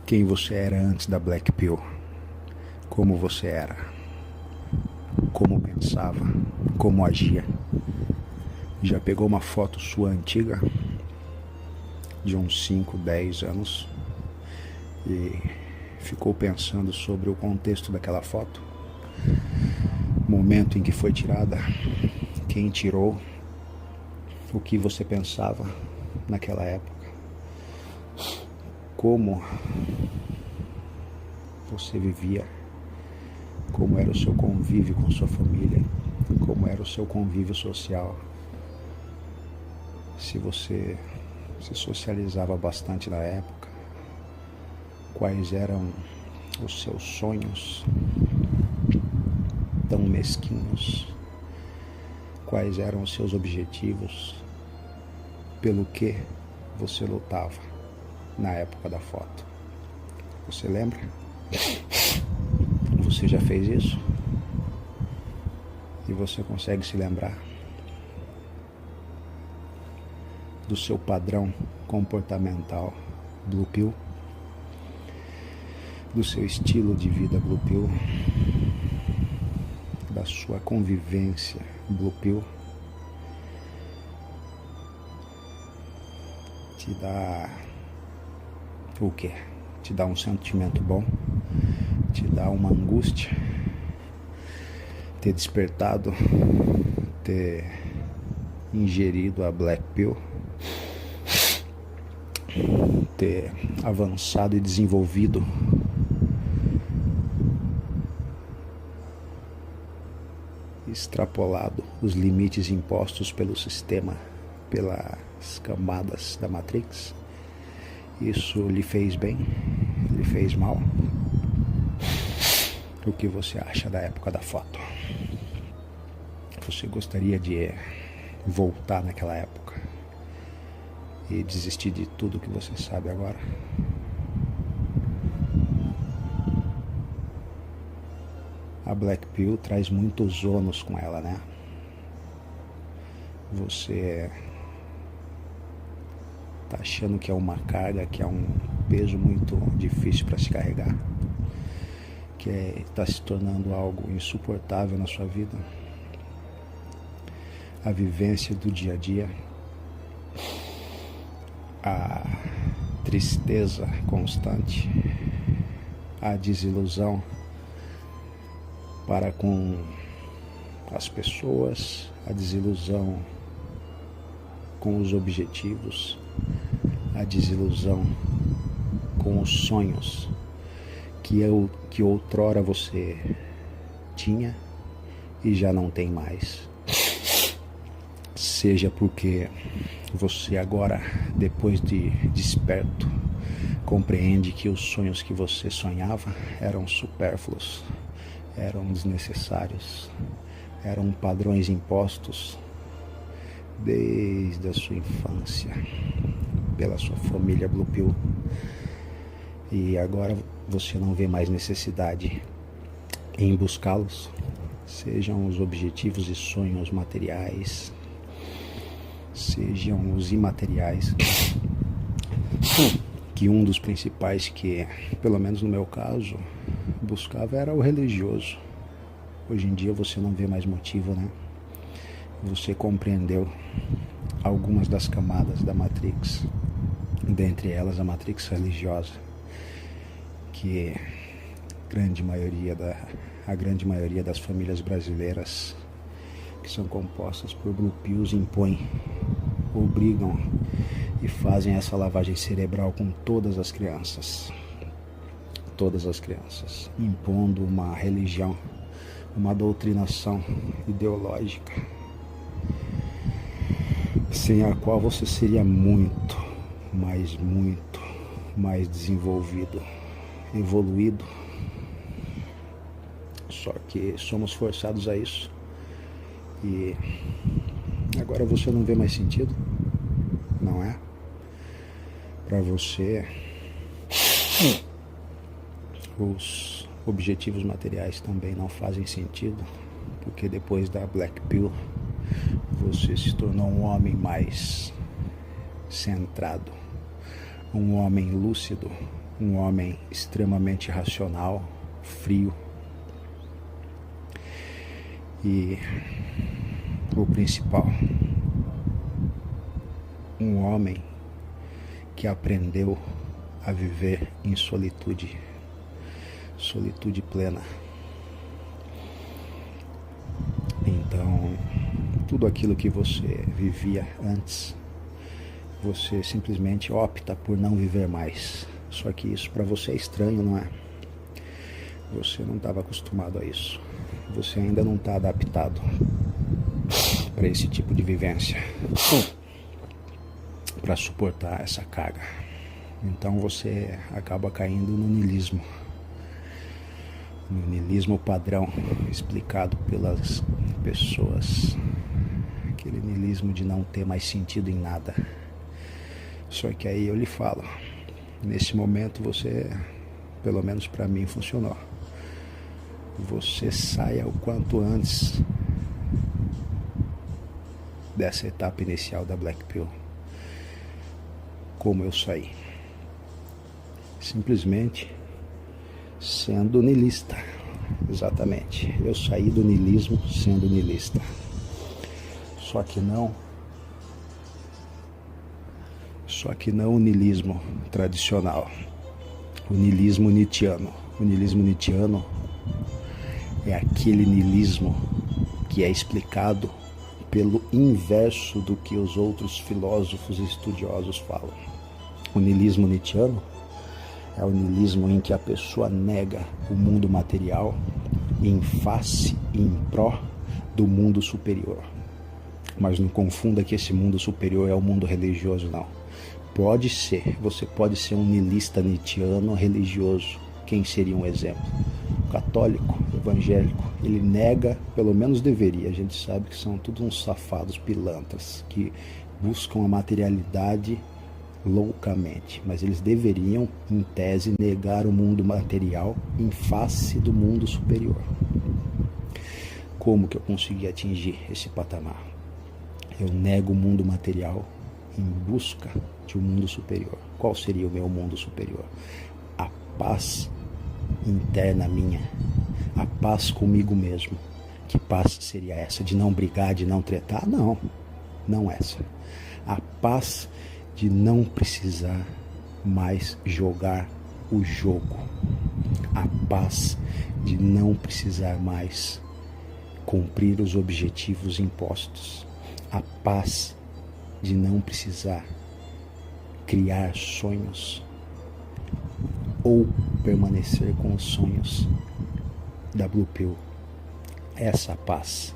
Quem você era antes da Black Pill, como você era, como pensava, como agia. Já pegou uma foto sua antiga, de uns 5, 10 anos, e ficou pensando sobre o contexto daquela foto? Momento em que foi tirada, quem tirou, o que você pensava naquela época, como você vivia, como era o seu convívio com sua família, como era o seu convívio social, se você se socializava bastante na época, quais eram os seus sonhos tão mesquinhos, quais eram os seus objetivos, pelo que você lutava na época da foto. Você lembra? Você já fez isso? E você consegue se lembrar do seu padrão comportamental Blue Pill, do seu estilo de vida Blue Pill, da sua convivência Blue Pill? Te dá o quê? Te dá um sentimento bom? Te dá uma angústia? Ter despertado, ter ingerido a Black Pill, ter avançado e desenvolvido extrapolado os limites impostos pelo sistema, pelas camadas da Matrix? Isso lhe fez bem? Lhe fez mal? O que você acha da época da foto? Você gostaria de voltar naquela época e desistir de tudo que você sabe agora? A Black Pill traz muitos ônus com ela, né? Você tá achando que é uma carga, que é um peso muito difícil para se carregar, que está se tornando algo insuportável na sua vida. A vivência do dia a dia, a tristeza constante, a desilusão para com as pessoas, a desilusão com os objetivos, a desilusão com os sonhos que outrora você tinha e já não tem mais. Seja porque você agora, depois de desperto, compreende que os sonhos que você sonhava eram supérfluos, eram desnecessários, eram padrões impostos desde a sua infância pela sua família Blue Pill, e agora você não vê mais necessidade em buscá-los, sejam os objetivos e sonhos materiais, sejam os imateriais, que um dos principais que, pelo menos no meu caso, buscava era o religioso. Hoje em dia você não vê mais motivo, né? Você compreendeu algumas das camadas da Matrix, dentre elas a Matrix religiosa, que a grande maioria das famílias brasileiras que são compostas por Blue Pills impõem, obrigam e fazem essa lavagem cerebral com todas as crianças, impondo uma religião, uma doutrinação ideológica, sem a qual você seria muito mais desenvolvido, evoluído. Só que somos forçados a isso, e agora você não vê mais sentido, não é? Para você, os objetivos materiais também não fazem sentido, porque depois da Black Pill você se tornou um homem mais centrado, um homem lúcido, um homem extremamente racional, frio. E o principal, um homem que aprendeu a viver em solitude, solitude plena. Então, tudo aquilo que você vivia antes, você simplesmente opta por não viver mais. Só que isso para você é estranho, não é? Você não estava acostumado a isso. Você ainda não está adaptado para esse tipo de vivência, para suportar essa carga. Então você acaba caindo no niilismo. No niilismo padrão explicado pelas pessoas. Aquele niilismo de não ter mais sentido em nada. Só que aí eu lhe falo, nesse momento você, pelo menos para mim, funcionou. Você saia o quanto antes dessa etapa inicial da Black Pill. Como eu saí? Simplesmente sendo niilista. Exatamente. Eu saí do niilismo sendo niilista. Só que não o niilismo tradicional. O niilismo nietzschiano. O niilismo nietzschiano é aquele niilismo que é explicado pelo inverso do que os outros filósofos e estudiosos falam. O niilismo nietzschiano é o niilismo em que a pessoa nega o mundo material em face e em pró do mundo superior. Mas não confunda que esse mundo superior é o mundo religioso, não. Pode ser, você pode ser um niilista nietzschiano religioso. Quem seria um exemplo? Católico, evangélico. Ele nega, pelo menos deveria, a gente sabe que são todos uns safados pilantras que buscam a materialidade loucamente, mas eles deveriam, em tese, negar o mundo material em face do mundo superior. Como que eu consegui atingir esse patamar? Eu nego o mundo material em busca de um mundo superior. Qual seria o meu mundo superior? A paz interna minha, a paz comigo mesmo. Que paz seria essa? De não brigar, de não tretar? Não, não essa. A paz de não precisar mais jogar o jogo. A paz de não precisar mais cumprir os objetivos impostos. A paz de não precisar criar sonhos ou permanecer com os sonhos da Blue Pill. Essa paz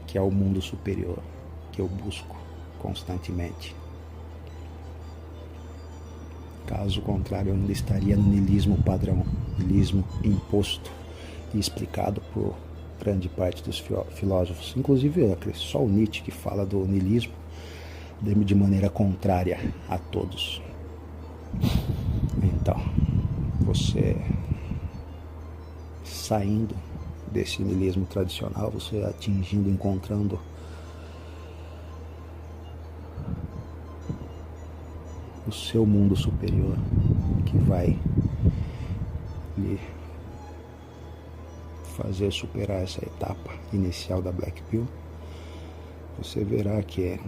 que é o mundo superior que eu busco constantemente. Caso contrário, eu ainda estaria no niilismo padrão, niilismo imposto e explicado por grande parte dos filósofos. Inclusive, só o Nietzsche que fala do niilismo de maneira contrária a todos. Então, você saindo desse niilismo tradicional, você atingindo, encontrando o seu mundo superior, que vai lhe fazer superar essa etapa inicial da Black Pill. Você verá que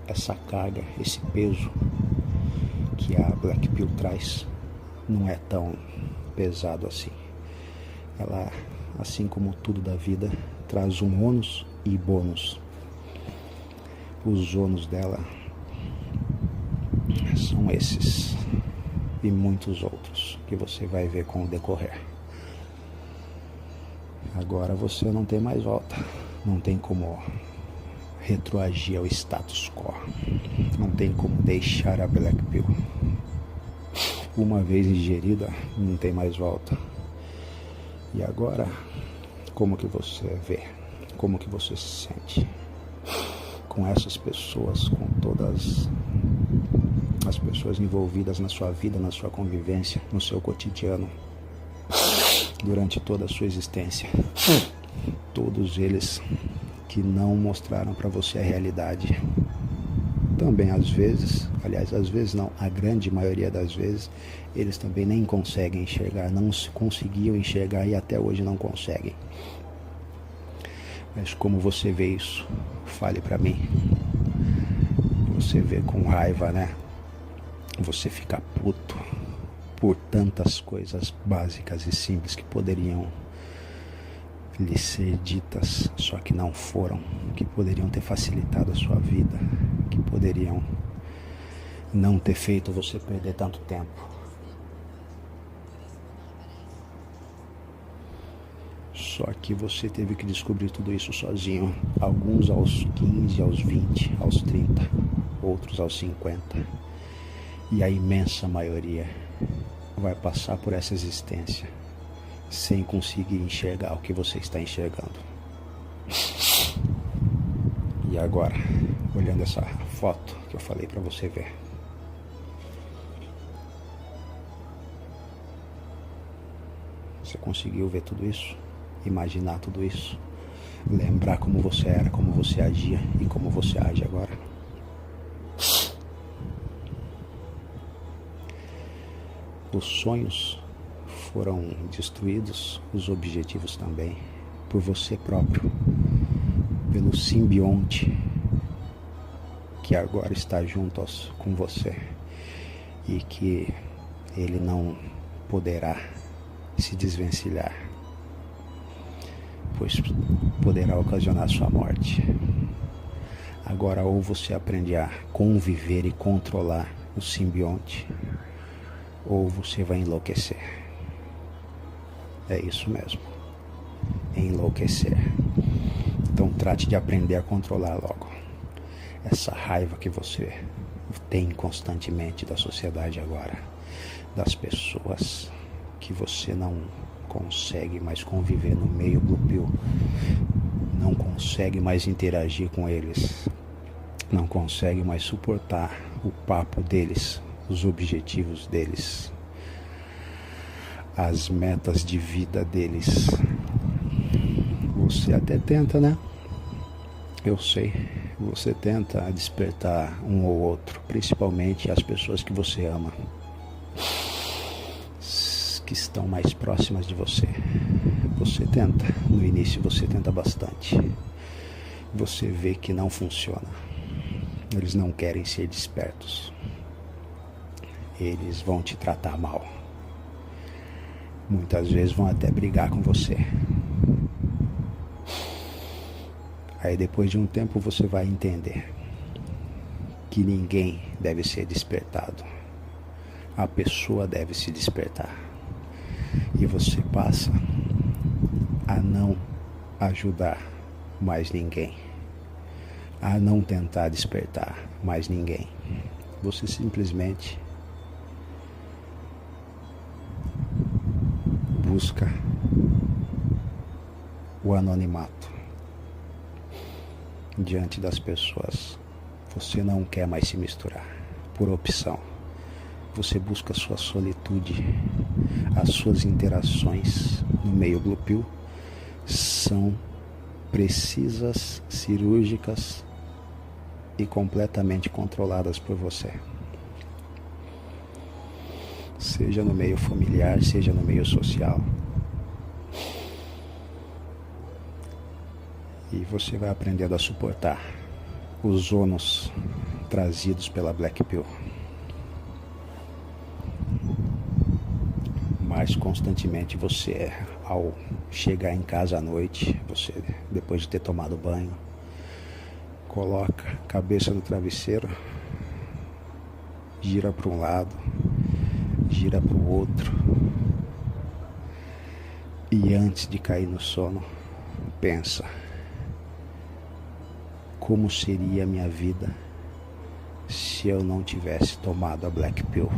essa carga, esse peso que a Black Pill traz não é tão pesado assim. Ela, assim como tudo da vida, traz um ônus e bônus. Os ônus dela são esses e muitos outros que você vai ver com o decorrer. Agora você não tem mais volta, não tem como retroagir ao status quo, não tem como deixar a Black Pill. Uma vez ingerida, não tem mais volta. E agora, como que você vê? Como que você se sente com essas pessoas, com todas as pessoas envolvidas na sua vida, na sua convivência, no seu cotidiano, durante toda a sua existência? Todos eles que não mostraram para você a realidade, também às vezes, aliás, às vezes não, a grande maioria das vezes, eles também nem conseguem enxergar, não conseguiam enxergar e até hoje não conseguem. Mas como você vê isso? Fale pra mim. Você vê com raiva, né? Você fica puto por tantas coisas básicas e simples que poderiam lhe ser ditas, só que não foram, que poderiam ter facilitado a sua vida, que poderiam não ter feito você perder tanto tempo. Só que você teve que descobrir tudo isso sozinho. Alguns aos 15, aos 20, aos 30, outros aos 50. E a imensa maioria vai passar por essa existência sem conseguir enxergar o que você está enxergando. E agora, olhando essa foto que eu falei para você ver, você conseguiu ver tudo isso? Imaginar tudo isso? Lembrar como você era, como você agia e como você age agora? Os sonhos foram destruídos, os objetivos também, por você próprio, pelo simbionte que agora está junto com você e que ele não poderá se desvencilhar, pois poderá ocasionar sua morte. Agora, ou você aprende a conviver e controlar o simbionte, ou você vai enlouquecer. É isso mesmo, enlouquecer. Então trate de aprender a controlar logo essa raiva que você tem constantemente da sociedade agora, das pessoas que você não consegue mais conviver no meio Blue Pill, não consegue mais interagir com eles, não consegue mais suportar o papo deles, os objetivos deles, as metas de vida deles. Você até tenta, né? Eu sei, você tenta despertar um ou outro, principalmente as pessoas que você ama, que estão mais próximas de você. Você tenta, no início você tenta bastante. Você vê que não funciona. Eles não querem ser despertos. Eles vão te tratar mal. Muitas vezes vão até brigar com você. Aí depois de um tempo você vai entender que ninguém deve ser despertado. A pessoa deve se despertar. E você passa a não ajudar mais ninguém, a não tentar despertar mais ninguém. Você simplesmente busca o anonimato diante das pessoas. Você não quer mais se misturar, por opção. Você busca a sua solitude. As suas interações no meio Blue Pill são precisas, cirúrgicas e completamente controladas por você. Seja no meio familiar, seja no meio social. E você vai aprendendo a suportar os ônus trazidos pela Black Pill. Mas constantemente você, ao chegar em casa à noite, você, depois de ter tomado banho, coloca a cabeça no travesseiro, gira para um lado, gira para o outro, e antes de cair no sono, pensa: como seria a minha vida se eu não tivesse tomado a Black Pill?